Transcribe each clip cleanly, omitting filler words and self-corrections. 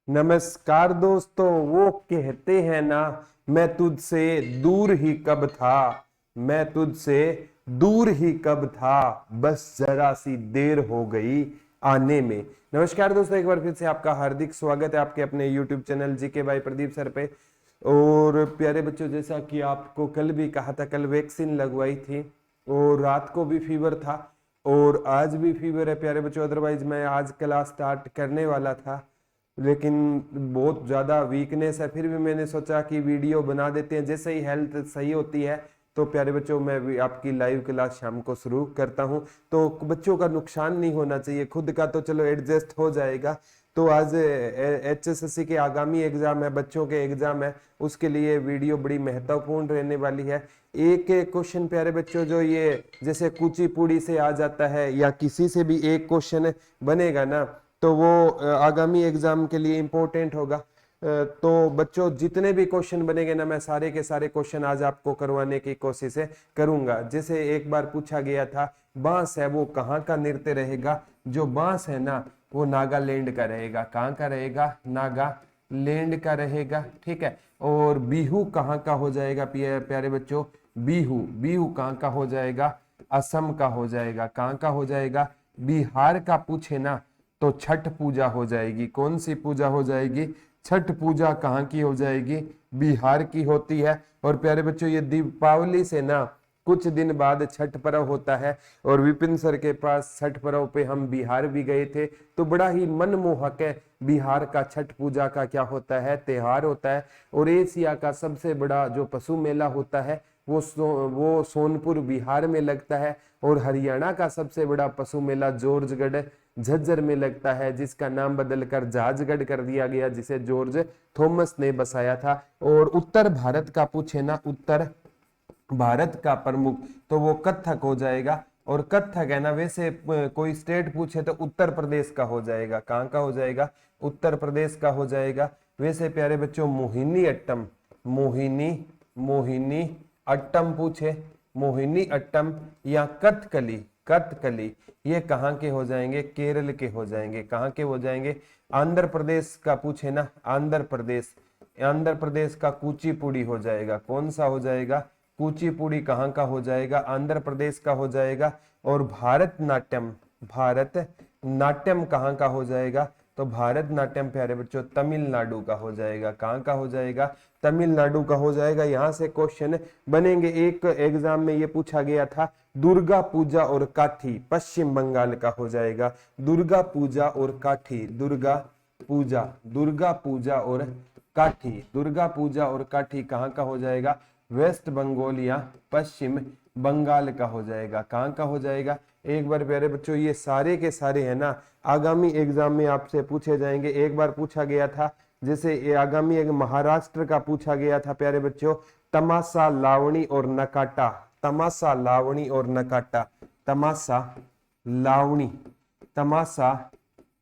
नमस्कार दोस्तों। वो कहते हैं ना, मैं तुझसे दूर ही कब था, मैं तुझसे दूर ही कब था, बस जरा सी देर हो गई आने में। नमस्कार दोस्तों, एक बार फिर से आपका हार्दिक स्वागत है आपके अपने YouTube channel GK by Pradeep sir पे। और प्यारे बच्चों, जैसा कि आपको कल भी कहा था, कल वैक्सीन लगवाई थी और रात को भी फीवर था और आज भी फीवर है प्यारे बच्चों। अदरवाइज मैं आज क्लास स्टार्ट करने वाला था, लेकिन बहुत ज़्यादा वीकनेस है। फिर भी मैंने सोचा कि वीडियो बना देते हैं, जैसे ही हेल्थ सही होती है तो प्यारे बच्चों मैं भी आपकी लाइव क्लास शाम को शुरू करता हूं। तो बच्चों का नुकसान नहीं होना चाहिए, खुद का तो चलो एडजस्ट हो जाएगा। तो आज HSSC के आगामी एग्जाम है, बच्चों के एग्जाम है, उसके लिए वीडियो बड़ी महत्वपूर्ण रहने वाली है। एक एक क्वेश्चन प्यारे बच्चों, जो ये जैसे कुचिपुड़ी से आ जाता है या किसी से भी एक क्वेश्चन बनेगा ना, तो वो आगामी एग्जाम के लिए इम्पोर्टेंट होगा। तो बच्चों जितने भी क्वेश्चन बनेंगे ना, मैं सारे के सारे क्वेश्चन आज आपको करवाने की कोशिश करूंगा। जैसे एक बार पूछा गया था, बांस है वो कहाँ का नृत्य रहेगा? जो बांस है ना, वो नागालैंड का रहेगा। कहाँ का रहेगा? नागालैंड का रहेगा। ठीक है। और बिहू कहाँ का हो जाएगा प्यारे बच्चों? बिहू बिहू कहाँ का हो जाएगा? असम का हो जाएगा। कहाँ का हो जाएगा? बिहार का पूछे ना तो छठ पूजा हो जाएगी। कौन सी पूजा हो जाएगी? छठ पूजा कहाँ की हो जाएगी? बिहार की होती है। और प्यारे बच्चों, ये दीपावली से ना कुछ दिन बाद छठ पर्व होता है और विपिन सर के पास छठ पर्व पे हम बिहार भी गए थे, तो बड़ा ही मनमोहक है। बिहार का छठ पूजा का क्या होता है? त्योहार होता है। और एशिया का सबसे बड़ा जो पशु मेला होता है वो सोनपुर बिहार में लगता है। और हरियाणा का सबसे बड़ा पशु मेला जॉर्जगढ़ झज्जर में लगता है, जिसका नाम बदलकर जहाजगढ़ कर दिया गया, जिसे जॉर्ज थॉमस ने बसाया था। और उत्तर भारत का पूछे ना, उत्तर भारत का प्रमुख, तो वो कथक हो जाएगा। और कथक है ना, वैसे कोई स्टेट पूछे तो उत्तर प्रदेश का हो जाएगा। कहाँ का हो जाएगा? उत्तर प्रदेश का हो जाएगा। वैसे प्यारे बच्चों, मोहिनी अट्टम, मोहिनी मोहिनी अट्टम पूछे, मोहिनी अट्टम या कथकली, कथकली, ये कहाँ के हो जाएंगे? केरल के हो जाएंगे। कहाँ के हो जाएंगे? आंध्र प्रदेश का पूछे ना, आंध्र प्रदेश, आंध्र प्रदेश का कुचिपुड़ी हो जाएगा। कौन सा हो जाएगा? कुचिपुड़ी कहाँ का हो जाएगा? आंध्र प्रदेश का हो जाएगा। और भारत नाट्यम, भारत नाट्यम कहाँ का हो जाएगा? तो भारत नाट्यम प्यारे बच्चों तमिलनाडु का हो जाएगा। कहाँ का हो जाएगा? तमिलनाडु का हो जाएगा। यहाँ से क्वेश्चन बनेंगे। एक एग्जाम में ये पूछा गया था, दुर्गा पूजा और काठी पश्चिम बंगाल का हो जाएगा। दुर्गा पूजा और काठी, दुर्गा पूजा, दुर्गा पूजा और काठी, दुर्गा पूजा और काठी कहाँ का हो जाएगा? वेस्ट बंगाल या पश्चिम बंगाल का हो जाएगा। कहाँ का हो जाएगा? एक बार प्यारे बच्चों, ये सारे के सारे है ना आगामी एग्जाम में आपसे पूछे जाएंगे। एक बार पूछा गया था, जैसे ये आगामी एक महाराष्ट्र का पूछा गया था प्यारे बच्चों, तमाशा, लावणी और नकाटा, तमाशा, लावणी और नकाटा, तमाशा, लावणी, तमाशा,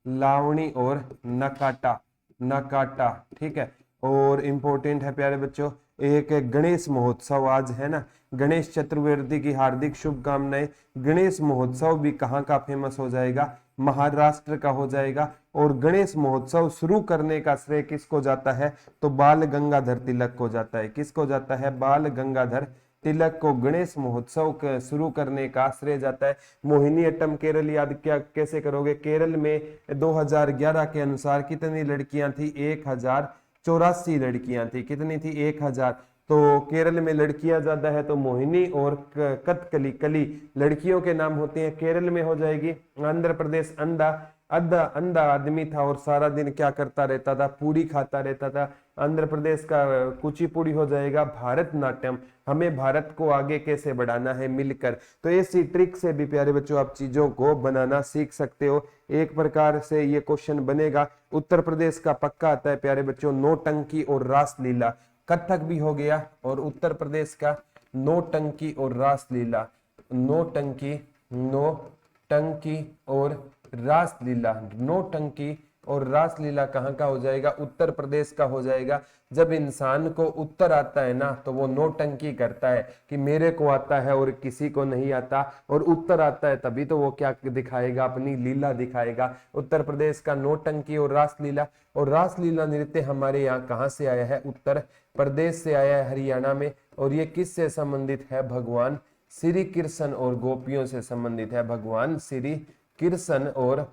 लावणी और नकाटा, नकाटा। ठीक है। और इम्पोर्टेंट है प्यारे बच्चों, एक गणेश महोत्सव आज है ना, गणेश चतुर्थी की हार्दिक शुभकामनाएं। गणेश महोत्सव भी कहाँ का फेमस हो जाएगा? महाराष्ट्र का हो जाएगा। और गणेश महोत्सव शुरू करने का श्रेय किसको जाता है? तो बाल गंगाधर तिलक को जाता है। किसको जाता है? बाल गंगाधर तिलक को गणेश महोत्सव शुरू करने का श्रेय जाता है। मोहिनी अट्टम केरल याद क्या कैसे करोगे? केरल में 2011 के अनुसार कितनी लड़कियां थी? 1084 लड़कियां थी। कितनी थी? 1000। तो केरल में लड़कियां ज्यादा है, तो मोहिनी और कथकली, कली लड़कियों के नाम होते हैं। केरल में हो जाएगी। आंध्र प्रदेश अंधा, अंधा अंधा आदमी था और सारा दिन क्या करता रहता था? पूरी खाता रहता था। आंध्र प्रदेश का कुचिपुड़ी हो जाएगा। भारत नाट्यम, हमें भारत को आगे कैसे बढ़ाना है मिलकर। तो ऐसी ट्रिक से भी प्यारे बच्चों आप चीजों को बनाना सीख सकते हो। एक प्रकार से ये क्वेश्चन बनेगा। उत्तर प्रदेश का पक्का आता है प्यारे बच्चों, नौटंकी और रासलीला। कथक भी हो गया। और उत्तर प्रदेश का नौटंकी और रासलीला, नौटंकी, नौटंकी और रासलीला, नौटंकी और रासलीला कहाँ का हो जाएगा, उत्तर प्रदेश का हो जाएगा। जब इंसान को उत्तर आता है ना तो वो नौटंकी करता है कि मेरे को आता है और किसी को नहीं आता, और उत्तर आता है तभी तो वो क्या दिखाएगा, अपनी लीला दिखाएगा। उत्तर प्रदेश का नौटंकी और रासलीला। और रासलीला नृत्य हमारे यहाँ कहाँ से आया है, उत्तर प्रदेश से आया है, हरियाणा में। और ये किससे संबंधित है, भगवान श्री कृष्ण और गोपियों से संबंधित है। भगवान श्री कृष्ण और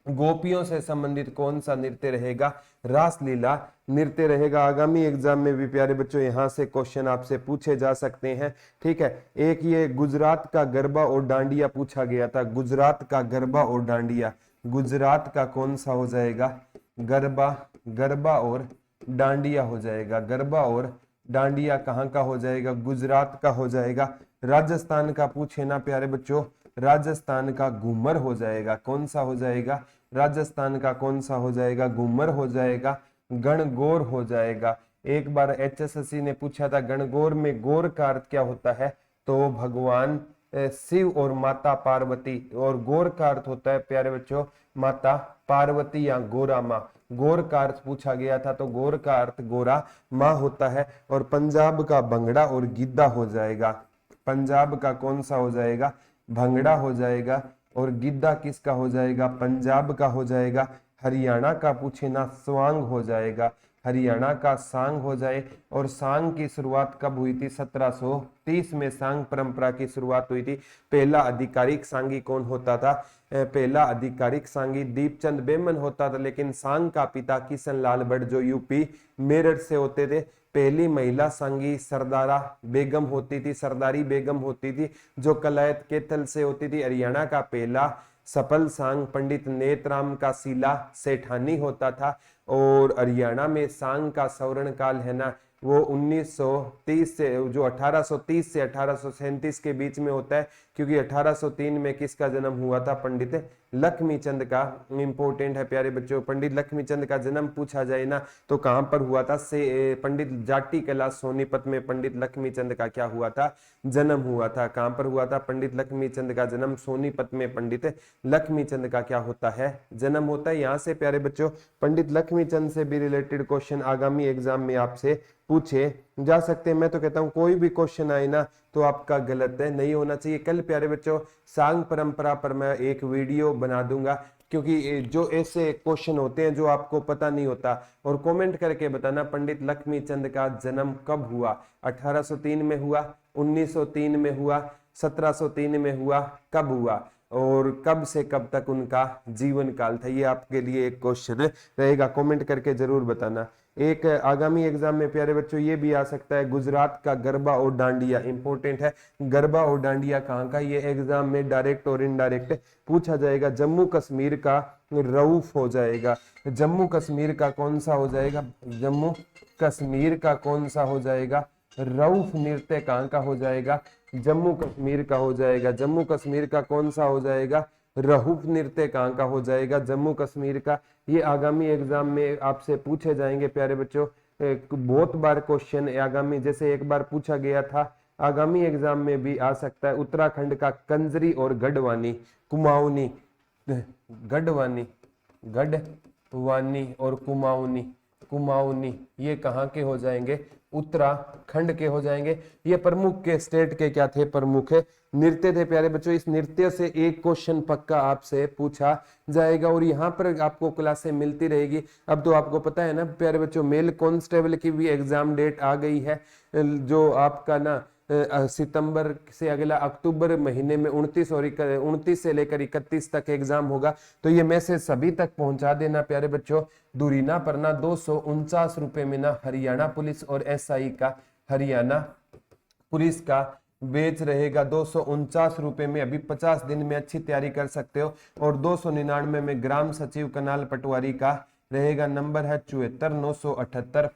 गोपियों से संबंधित कौन सा नृत्य रहेगा, रासलीला नृत्य रहेगा। आगामी एग्जाम में भी प्यारे बच्चों यहाँ से क्वेश्चन आपसे पूछे जा सकते हैं। ठीक है, एक ये गुजरात का गरबा और डांडिया पूछा गया था। गुजरात का गरबा और डांडिया, गुजरात का कौन सा हो जाएगा, गरबा, गरबा और डांडिया हो जाएगा। गरबा और डांडिया कहाँ का हो जाएगा, गुजरात का हो जाएगा। राजस्थान का पूछे ना प्यारे बच्चों, राजस्थान का घूमर हो जाएगा। कौन सा हो जाएगा, राजस्थान का कौन सा हो जाएगा, घूमर हो जाएगा। गणगौर हो जाएगा। एक बार HSSC ने पूछा था गणगौर में गौर का अर्थ क्या होता है, तो भगवान शिव और माता पार्वती, और गौर का अर्थ होता है प्यारे बच्चों माता पार्वती या गोरा माँ। गौर का अर्थ पूछा गया था तो गौर का अर्थ गोरा माँ होता है। और पंजाब का भंगड़ा और गिद्धा हो जाएगा। पंजाब का कौन सा हो जाएगा, भंगड़ा हो जाएगा। और गिद्धा किसका हो जाएगा, पंजाब का हो जाएगा। हरियाणा का पूछे ना, स्वांग हो जाएगा। हरियाणा का सांग हो जाए। और सांग की शुरुआत कब हुई थी, 1730 में सांग परंपरा की शुरुआत हुई थी। पहला आधिकारिक सांगी कौन होता था, पहला आधिकारिक सांगी दीपचंद बेमन होता था, लेकिन सांग का पिता किशन लाल भट्ट जो यूपी मेरठ से होते थे। पहली महिला सांगी सरदारा बेगम होती थी, सरदारी बेगम होती थी, जो कलायत केथल से होती थी। हरियाणा का पहला सफल सांग पंडित नेतराम का सीला सेठानी होता था। और हरियाणा में सांग का सवर्ण काल है ना, वो 1930 से जो 1830 से 1837 के बीच में होता है, क्योंकि 1803 में किसका जन्म हुआ था, पंडित लक्ष्मी चंद का। इंपॉर्टेंट है प्यारे बच्चों, पंडित लक्ष्मी चंद का जन्म पूछा जाए ना तो कहां पर हुआ था, से पंडित जाटी कला सोनीपत में पंडित लक्ष्मी चंद का क्या हुआ था, जन्म हुआ था। कहां पर हुआ था, पंडित लक्ष्मी चंद का जन्म सोनीपत में पंडित लक्ष्मी चंद का क्या होता है, जन्म होता है। यहाँ से प्यारे बच्चों पंडित लक्ष्मी चंद से भी रिलेटेड क्वेश्चन आगामी एग्जाम में आपसे पूछे जा सकते हैं। मैं तो कहता हूं कोई भी क्वेश्चन आए ना तो आपका गलत है, नहीं होना चाहिए। कल प्यारे बच्चों सांग परंपरा पर मैं एक वीडियो बना दूंगा, क्योंकि जो ऐसे क्वेश्चन होते हैं जो आपको पता नहीं होता। और कमेंट करके बताना पंडित लक्ष्मी चंद का जन्म कब हुआ, 1803 में हुआ, 1903 में हुआ, 1703 में हुआ, कब हुआ, और कब से कब तक उनका जीवन काल था। ये आपके लिए एक क्वेश्चन रहेगा, कमेंट करके जरूर बताना। एक आगामी एग्जाम में प्यारे बच्चों ये भी आ सकता है, गुजरात का गरबा और डांडिया इंपॉर्टेंट है। गरबा और डांडिया कहाँ का, ये एग्जाम में डायरेक्ट और इनडायरेक्ट पूछा जाएगा। जम्मू कश्मीर का रऊफ हो जाएगा। जम्मू कश्मीर का कौन सा हो जाएगा, जम्मू कश्मीर का कौन सा हो जाएगा, रऊफ नृत्य कहाँ का हो जाएगा, जम्मू कश्मीर का हो जाएगा। जम्मू कश्मीर का कौन सा हो जाएगा, रऊफ नृत्य कहाँ का हो जाएगा, जम्मू कश्मीर का। ये आगामी एग्जाम में आपसे पूछे जाएंगे प्यारे बच्चों। बहुत बार क्वेश्चन आगामी, जैसे एक बार पूछा गया था, आगामी एग्जाम में भी आ सकता है। उत्तराखंड का कंजरी और गढ़वानी, कुमाऊनी, गढ़वानी, गढ़वानी और कुमाऊनी, कुमाऊनी ये कहाँ के हो जाएंगे, उत्तराखंड के हो जाएंगे। ये प्रमुख के स्टेट के क्या थे, प्रमुख नृत्य थे प्यारे बच्चों। इस नृत्य से एक क्वेश्चन पक्का आपसे पूछा जाएगा और यहाँ पर आपको क्लासें मिलती रहेगी। अब तो आपको पता है ना प्यारे बच्चों, मेल कांस्टेबल की भी एग्जाम डेट आ गई है, जो आपका ना सितंबर से अगला अक्टूबर महीने में 29 से लेकर 31 तक एग्जाम होगा। तो ये मैसेज सभी तक पहुंचा देना प्यारे बच्चों। दूरी ना पड़ना, 249 रुपए में ना हरियाणा पुलिस और SI का, हरियाणा पुलिस का बेच रहेगा 249 रुपए में। अभी 50 दिन में अच्छी तैयारी कर सकते हो। और 299 में ग्राम सचिव कनाल पटवारी का रहेगा। नंबर है 74 978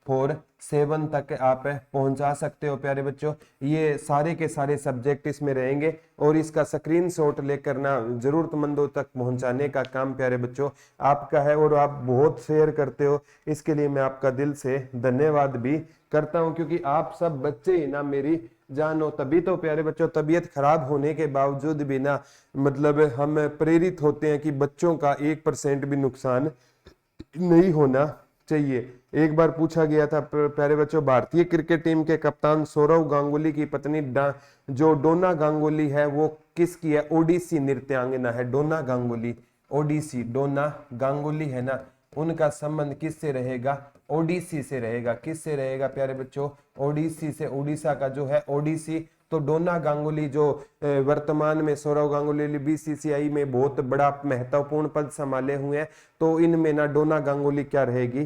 40047 तक आप पहुंचा सकते हो प्यारे बच्चों। ये सारे के सारे सब्जेक्ट इसमें रहेंगे और इसका स्क्रीनशॉट लेकर ना जरूरतमंदों तक पहुंचाने का काम प्यारे बच्चों आपका है। और आप बहुत शेयर करते हो, इसके लिए मैं आपका दिल से धन्यवाद भी करता हूं, क्योंकि आप सब बच्चे ही ना मेरी जानो। तभी तो प्यारे बच्चों तबीयत खराब होने के बावजूद भी ना मतलब हम प्रेरित होते हैं कि बच्चों का 1% भी नुकसान नहीं होना चाहिए। एक बार पूछा गया था प्यारे बच्चों, भारतीय क्रिकेट टीम के कप्तान सौरव गांगुली की पत्नी जो डोना गांगुली है वो किसकी है? ओडिसी नृत्यांगना है डोना गांगुली। ओडिसी डोना गांगुली है ना, उनका संबंध किससे रहेगा? ओडिसी से रहेगा। किससे रहेगा प्यारे बच्चों? ओडिसी से। उड़ीसा का जो है ओडिसी। तो डोना गांगुली जो वर्तमान में सौरव गांगुली बीसीसीआई में बहुत बड़ा महत्वपूर्ण पद संभाले हुए हैं, तो इनमें ना डोना गांगुली क्या रहेगी?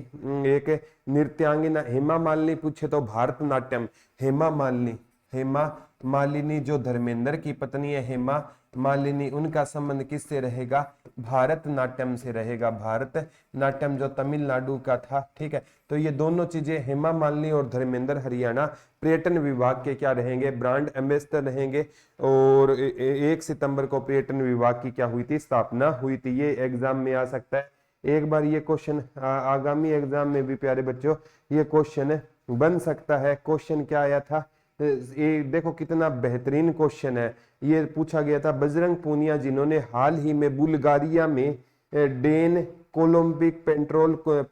एक नृत्यांगना। हेमा मालिनी पूछे तो भारतनाट्यम। हेमा मालिनी, हेमा मालिनी जो धर्मेंद्र की पत्नी है हेमा मालिनी, उनका संबंध किससे रहेगा? भारतनाट्यम से रहेगा। भारतनाट्यम जो तमिलनाडु का था, ठीक है। तो ये दोनों चीजें हेमा मालिनी और धर्मेंद्र हरियाणा पर्यटन विभाग के क्या रहेंगे? ब्रांड एम्बेसडर रहेंगे। और 1 सितंबर को पर्यटन विभाग की क्या हुई थी? स्थापना हुई थी। ये एग्जाम में आ सकता है एक बार। ये क्वेश्चन आगामी एग्जाम में भी प्यारे बच्चों ये क्वेश्चन बन सकता है। क्वेश्चन क्या आया था? ये देखो कितना बेहतरीन क्वेश्चन है। ये पूछा गया था बजरंग पूनिया जिन्होंने हाल ही में बुल्गारिया में डेन ओलंपिक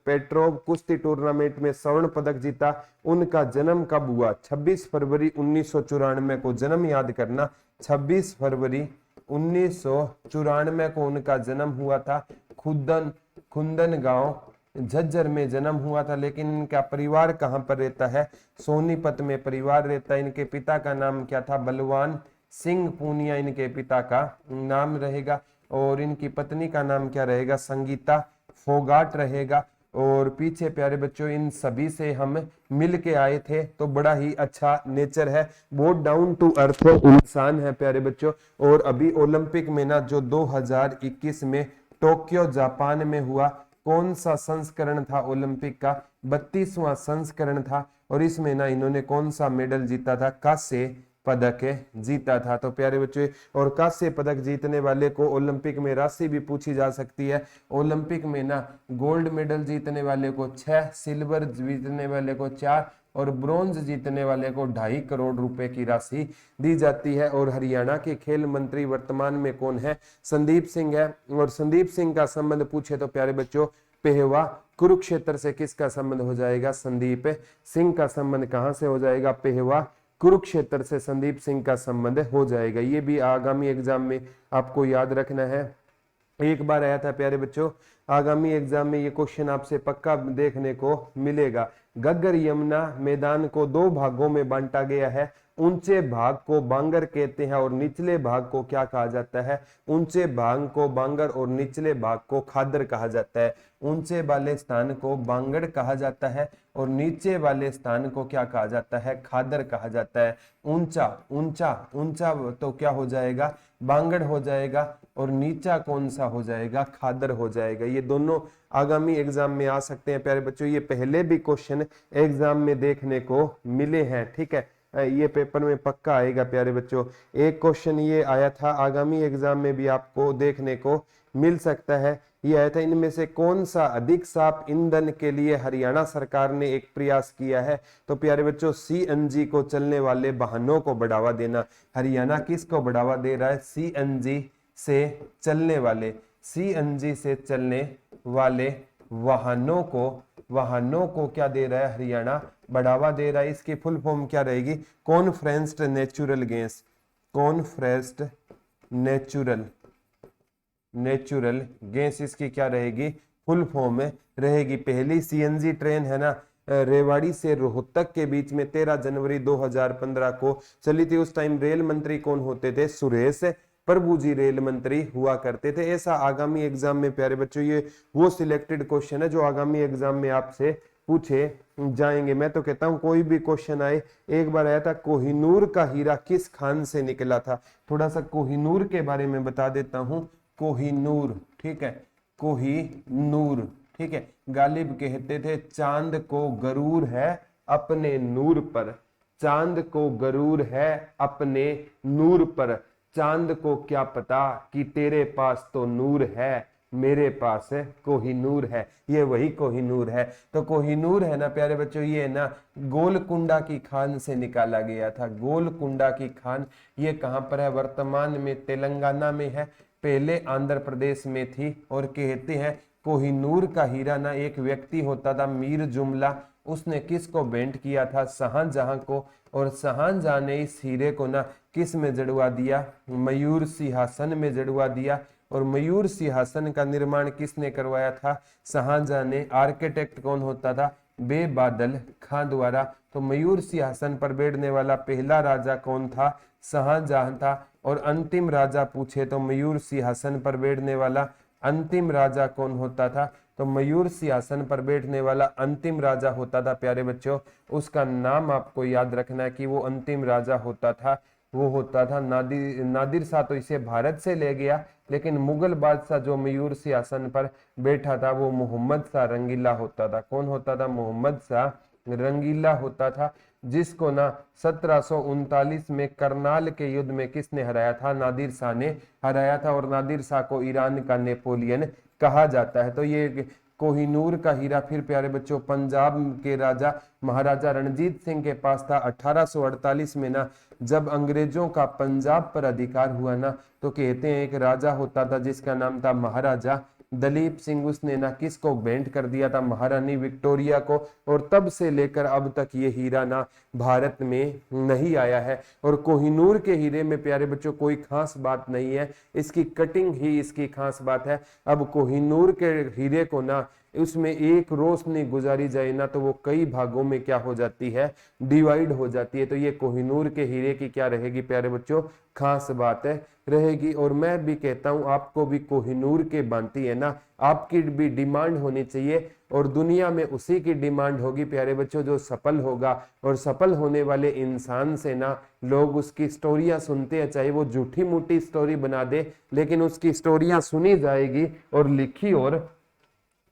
पेट्रोव कुश्ती टूर्नामेंट में स्वर्ण पदक जीता, उनका जन्म कब हुआ? 26 फरवरी 1994 को। जन्म याद करना, 26 फरवरी 1994 को उनका जन्म हुआ था। खुंदन गांव झज्जर में जन्म हुआ था। लेकिन इनका परिवार कहाँ पर रहता है? सोनीपत में परिवार रहता है। इनके पिता का नाम क्या था? बलवान सिंह पूनिया इनके पिता का नाम रहेगा। और इनकी पत्नी का नाम क्या रहेगा? संगीता फोगाट रहेगा। और पीछे प्यारे बच्चों इन सभी से हम मिल के आए थे, तो बड़ा ही अच्छा नेचर है, बहुत डाउन टू अर्थ इंसान है प्यारे बच्चों। और अभी ओलंपिक में ना जो 2021 में टोक्यो जापान में हुआ, कौन सा संस्करण था ओलंपिक का? 32वां संस्करण था। और इसमें ना इन्होंने कौन सा मेडल जीता था? कांस्य पदक जीता था। तो प्यारे बच्चों, और कांस्य पदक जीतने वाले को ओलंपिक में राशि भी पूछी जा सकती है। ओलंपिक में ना गोल्ड मेडल जीतने वाले को 6, सिल्वर जीतने वाले को 4 और ब्रॉन्ज जीतने वाले को 2.5 करोड़ रुपए की राशि दी जाती है। और हरियाणा के खेल मंत्री वर्तमान में कौन है? संदीप सिंह है। और संदीप सिंह का संबंध पूछे तो प्यारे बच्चों पेहवा कुरुक्षेत्र से किसका संबंध हो जाएगा? संदीप सिंह का संबंध कहां से हो जाएगा? पेहवा कुरुक्षेत्र से संदीप सिंह का संबंध हो जाएगा। ये भी आगामी एग्जाम में आपको याद रखना है। एक बार आया था प्यारे बच्चों, आगामी एग्जाम में ये क्वेश्चन आपसे पक्का देखने को मिलेगा। गग्गर यमुना मैदान को 2 भागों में बांटा गया है। ऊंचे भाग को बांगर कहते हैं और निचले भाग को क्या कहा जाता है? ऊंचे भाग को बांगर और निचले भाग को खादर कहा जाता है। ऊंचे वाले स्थान को बांगड़ कहा जाता है और नीचे वाले स्थान को क्या कहा जाता है? खादर कहा जाता है। ऊंचा ऊंचा ऊंचा तो क्या हो जाएगा? बांगड़ हो जाएगा। और नीचा कौन सा हो जाएगा? खादर हो जाएगा। ये दोनों आगामी एग्जाम में आ सकते हैं प्यारे बच्चों। ये पहले भी क्वेश्चन एग्जाम में देखने को मिले हैं, ठीक है। ये पेपर में पक्का आएगा प्यारे बच्चों। एक क्वेश्चन ये आया था, आगामी एग्जाम में भी आपको देखने को मिल सकता है। ये आया था, इनमें से कौन सा अधिक साफ ईंधन के लिए हरियाणा सरकार ने एक प्रयास किया है? तो प्यारे बच्चों सीएनजी को चलने वाले वाहनों को बढ़ावा देना। हरियाणा किसको बढ़ावा दे रहा है? सीएनजी से चलने वाले वाहनों को क्या दे रहा है? हरियाणा बढ़ावा दे रहा है। इसकी फुल फॉर्म क्या रहेगी? कॉन्फ्रेंस्ड नेचुरल गैस। कॉन्फ्रेंस्ड नेचुरल गैस इसकी क्या रहेगी? फुल फॉर्म में रहेगी। पहली सीएनजी ट्रेन है ना रेवाड़ी से रोहतक के बीच में 13 जनवरी 2015 को चली थी। उस टाइम रेल मंत्री कौन होते थे? सुरेश प्रभु जी रेल मंत्री हुआ करते थे। ऐसा आगामी एग्जाम में प्यारे बच्चों ये वो सिलेक्टेड क्वेश्चन है जो आगामी एग्जाम में आपसे पूछे जाएंगे। मैं तो कहता हूं कोई भी क्वेश्चन आए। एक बार आया था कोहिनूर का हीरा किस खान से निकला था? थोड़ा सा कोहिनूर के बारे में बता देता हूं। कोहिनूर, ठीक है, कोहिनूर, ठीक है। गालिब कहते थे चांद को गरूर है अपने नूर पर। चांद को गरूर है अपने नूर पर। चांद को क्या पता कि तेरे पास तो नूर है, मेरे पास कोहिनूर है। ये वही कोहिनूर है। तो कोहिनूर है ना प्यारे बच्चों, ये ना गोलकुंडा की खान से निकाला गया था। गोलकुंडा की खान ये कहाँ पर है? वर्तमान में तेलंगाना में है, पहले आंध्र प्रदेश में थी। और कहते हैं कोहिनूर का हीरा ना एक व्यक्ति होता था मीर जुमला, उसने किसको भेंट किया था? शाहजहां को। और शाहजहां ने इस हीरे को ना किस में जड़वा दिया? मयूर सिंहासन में जड़वा दिया। और मयूर सिंहासन का निर्माण किसने करवाया था? शाहजहां ने। आर्किटेक्ट कौन होता था? बेबादल खां द्वारा। तो मयूर सिंहासन पर बैठने वाला पहला राजा कौन था? शाहजहां था। और अंतिम राजा पूछे तो मयूर सिंहासन पर बैठने वाला अंतिम राजा कौन होता था? तो मयूर सिंहासन पर बैठने वाला अंतिम राजा होता था प्यारे बच्चों, उसका नाम आपको याद रखना है कि वो अंतिम राजा होता था, वो होता था नादिर। नादिर शाह तो इसे भारत से ले गया, लेकिन मुगल बादशाह जो मयूर सिंहासन पर बैठा था वो मोहम्मद शाह रंगीला होता था। कौन होता था? मोहम्मद शाह रंगीला होता था, जिसको ना 1739 में करनाल के युद्ध में किसने हराया था? नादिर शाह ने हराया था। और नादिर शाह को ईरान का नेपोलियन कहा जाता है। तो ये कोहिनूर का हीरा फिर प्यारे बच्चों पंजाब के राजा महाराजा रणजीत सिंह के पास था। 1848 में ना जब अंग्रेजों का पंजाब पर अधिकार हुआ ना, तो कहते हैं एक राजा होता था जिसका नाम था महाराजा दलीप सिंह, उसने ना किसको भेंट कर दिया था? महारानी विक्टोरिया को। और तब से लेकर अब तक ये हीरा ना भारत में नहीं आया है। और कोहिनूर के हीरे में प्यारे बच्चों कोई खास बात नहीं है, इसकी कटिंग ही इसकी खास बात है। अब कोहिनूर के हीरे को ना उसमें एक रोशनी गुजारी जाए ना तो वो कई भागों में क्या हो जाती है? डिवाइड हो जाती है। तो ये कोहिनूर के हीरे की क्या रहेगी प्यारे बच्चों? खास बात है रहेगी। और मैं भी कहता हूं आपको भी कोहिनूर के भांति है ना आपकी भी डिमांड होनी चाहिए, और दुनिया में उसी की डिमांड होगी प्यारे बच्चों जो सफल होगा। और सफल होने वाले इंसान से ना लोग उसकी स्टोरियां सुनते हैं, चाहे वो झूठी मूठी स्टोरी बना दे, लेकिन उसकी स्टोरियां सुनी जाएगी और लिखी और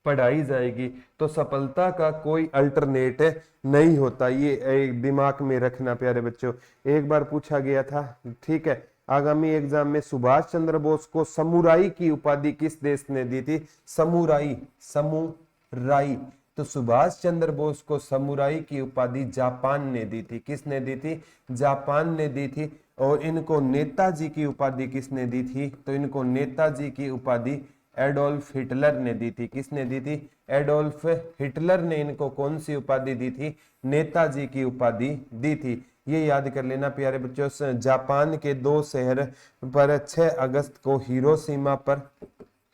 पढ़ाई जाएगी। तो सफलता का कोई अल्टरनेट नहीं होता, ये एक दिमाग में रखना प्यारे बच्चों। एक बार पूछा गया था, ठीक है, आगामी एग्जाम में सुभाष चंद्र बोस को समुराई की उपाधि किस देश ने दी थी? Samurai, samurai. तो सुभाष चंद्र बोस को समुराई की उपाधि जापान ने दी थी। किसने दी थी? जापान ने दी थी। और इनको नेताजी की उपाधि किसने दी थी? तो इनको नेताजी की उपाधि एडोल्फ हिटलर ने दी थी। किसने दी थी? एडोल्फ हिटलर ने इनको कौन सी उपाधि दी थी? नेताजी की उपाधि दी थी। ये याद कर लेना प्यारे बच्चों। जापान के दो शहर पर 6 अगस्त को हिरोशिमा पर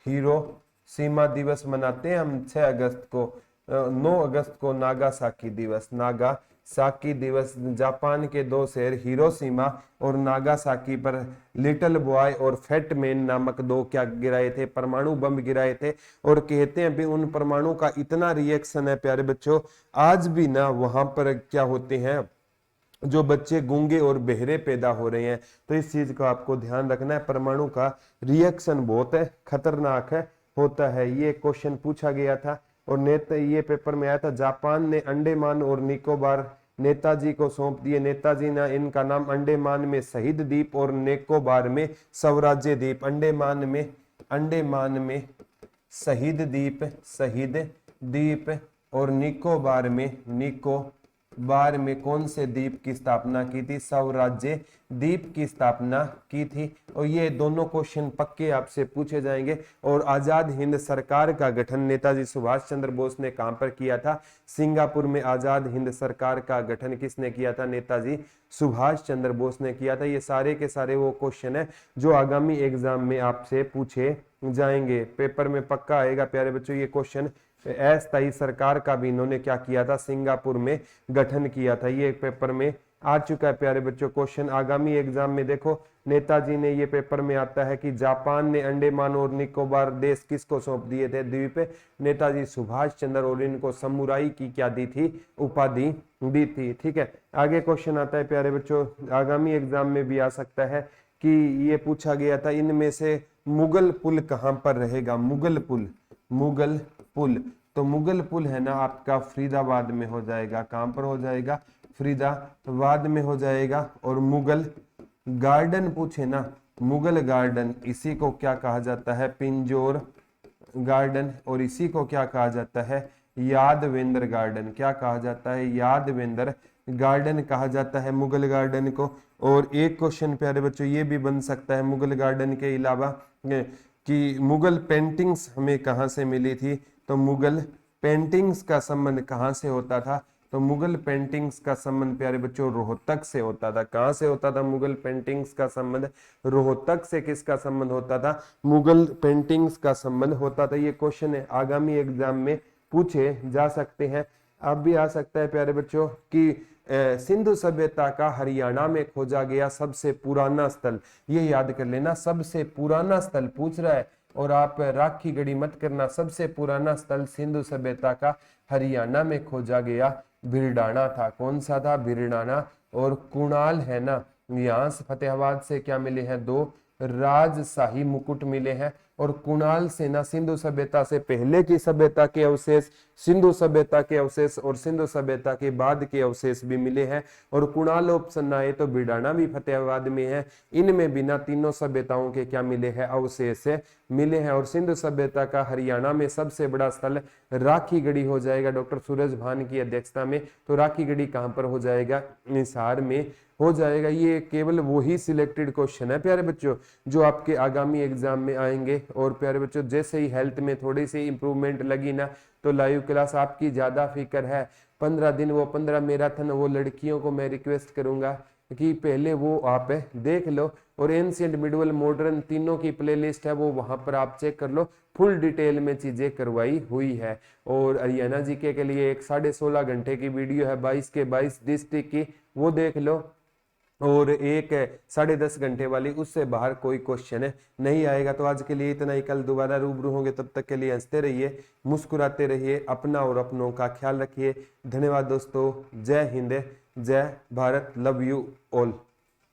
हिरोशिमा दिवस मनाते हैं हम 6 अगस्त को। 9 अगस्त को नागासाकी दिवस, नागासाकी दिवस। जापान के दो शहर हिरोशिमा और नागासाकी पर लिटिल बॉय और फैट मैन नामक दो क्या गिराए थे? परमाणु बम गिराए थे। और कहते हैं भी उन परमाणु का इतना रिएक्शन है प्यारे बच्चों, आज भी ना वहां पर क्या होते हैं, जो बच्चे गूंगे और बहरे पैदा हो रहे हैं। तो इस चीज का आपको ध्यान रखना है, परमाणु का रिएक्शन बहुत है खतरनाक है होता है। ये क्वेश्चन पूछा गया था और ये पेपर में आया था। जापान ने अंडमान और निकोबार नेताजी को सौंप दिए। नेताजी ने इनका नाम अंडमान में शहीद द्वीप और निकोबार में स्वराज्य द्वीप। अंडमान में शहीद द्वीप और निकोबार में कौन से द्वीप की स्थापना की थी? स्वराज्य द्वीप की स्थापना की थी। और ये दोनों क्वेश्चन पक्के आपसे पूछे जाएंगे। और आजाद हिंद सरकार का गठन नेताजी सुभाष चंद्र बोस ने कहां पर किया था? सिंगापुर में आजाद हिंद सरकार का गठन किसने किया था? नेताजी सुभाष चंद्र बोस ने किया था। ये सारे के सारे वो क्वेश्चन है जो आगामी एग्जाम में आपसे पूछे जाएंगे, पेपर में पक्का आएगा प्यारे बच्चों ये क्वेश्चन। अस्थायी सरकार का भी इन्होंने क्या किया था? सिंगापुर में गठन किया था। ये पेपर में आ चुका है प्यारे बच्चों क्वेश्चन। आगामी एग्जाम में देखो नेताजी ने, ये पेपर में आता है कि जापान ने अंडमान और निकोबार देश किसको सौंप दिए थे? द्वीप नेताजी सुभाष चंद्र, और इनको समुराई की क्या दी थी? उपाधि दी थी। ठीक है, आगे क्वेश्चन आता है प्यारे बच्चों, आगामी एग्जाम में भी आ सकता है कि ये पूछा गया था इनमें से मुगल पुल कहां पर रहेगा? मुगल पुल। तो मुगल पुल है ना आपका फरीदाबाद में हो जाएगा। कहां पर हो जाएगा? फरीदाबाद में हो जाएगा। और मुगल गार्डन पूछे ना, मुगल गार्डन, इसी को क्या कहा जाता है? पिंजौर गार्डन, और इसी को क्या कहा जाता है, यादवेंद्र गार्डन। क्या कहा जाता है, यादवेंद्र गार्डन कहा जाता है मुगल गार्डन को। और एक क्वेश्चन प्यारे बच्चों ये भी बन सकता है मुगल गार्डन के अलावा कि मुगल पेंटिंग्स हमें कहाँ से मिली थी। तो मुगल पेंटिंग्स का संबंध कहाँ से होता था, तो मुगल पेंटिंग्स का संबंध प्यारे बच्चों रोहतक से होता था। कहाँ से होता था मुगल पेंटिंग्स का संबंध, रोहतक से। किसका संबंध होता था, मुगल पेंटिंग्स का संबंध होता था। ये क्वेश्चन है आगामी एग्जाम में पूछे जा सकते हैं। अब भी आ सकता है प्यारे बच्चों कि सिंधु सभ्यता का हरियाणा में खोजा गया सबसे पुराना स्थल, ये याद कर लेना, सबसे पुराना स्थल पूछ रहा है और आप राखी गढ़ी मत करना। सबसे पुराना स्थल सिंधु सभ्यता का हरियाणा में खोजा गया भिरडाना था। कौन सा था, भिरडाना। और कुणाल है ना, यहाँ से फतेहाबाद से क्या मिले हैं, 2 राजशाही मुकुट मिले हैं। और कुणाल से ना सिंधु सभ्यता से पहले की सभ्यता के अवशेष, सिंधु सभ्यता के अवशेष और सिंधु सभ्यता के बाद के अवशेष भी मिले हैं। और कुणाल ऑप्शन आए तो भिडाना भी फतेहाबाद में है। इनमें बिना तीनों सभ्यताओं के क्या मिले हैं, अवशेष मिले हैं। और सिंधु सभ्यता का हरियाणा में सबसे बड़ा स्थल राखी गढ़ी हो जाएगा डॉक्टर सूरज भान की अध्यक्षता में। तो राखी गढ़ी कहां पर हो जाएगा, हिसार में हो जाएगा। ये केवल वही सिलेक्टेड क्वेश्चन है प्यारे बच्चों जो आपके आगामी एग्जाम में आएंगे। और प्यारे बच्चों जैसे ही हेल्थ में थोड़ी सी इंप्रूवमेंट लगी ना, तो लाइव क्लास आपकी ज्यादा फिक्र है। 15 दिन वो 15 मैराथन, वो लड़कियों को मैं रिक्वेस्ट करूंगा कि पहले वो आप देख लो। और एंशिएंट मिडिवल मॉडर्न तीनों की प्लेलिस्ट है, वो वहां पर आप चेक कर लो, फुल डिटेल में चीजें करवाई हुई है। और हरियाणा जीके के लिए एक 16.5 घंटे की वीडियो है 22 के 22 डिस्ट्रिक्ट की, वो देख लो। और एक 10.5 घंटे वाली, उससे बाहर कोई क्वेश्चन नहीं आएगा। तो आज के लिए इतना ही, कल दोबारा रूबरू होंगे। तब तक के लिए हंसते रहिए, मुस्कुराते रहिए, अपना और अपनों का ख्याल रखिए। धन्यवाद दोस्तों, जय हिंद, जय भारत, लव यू ऑल।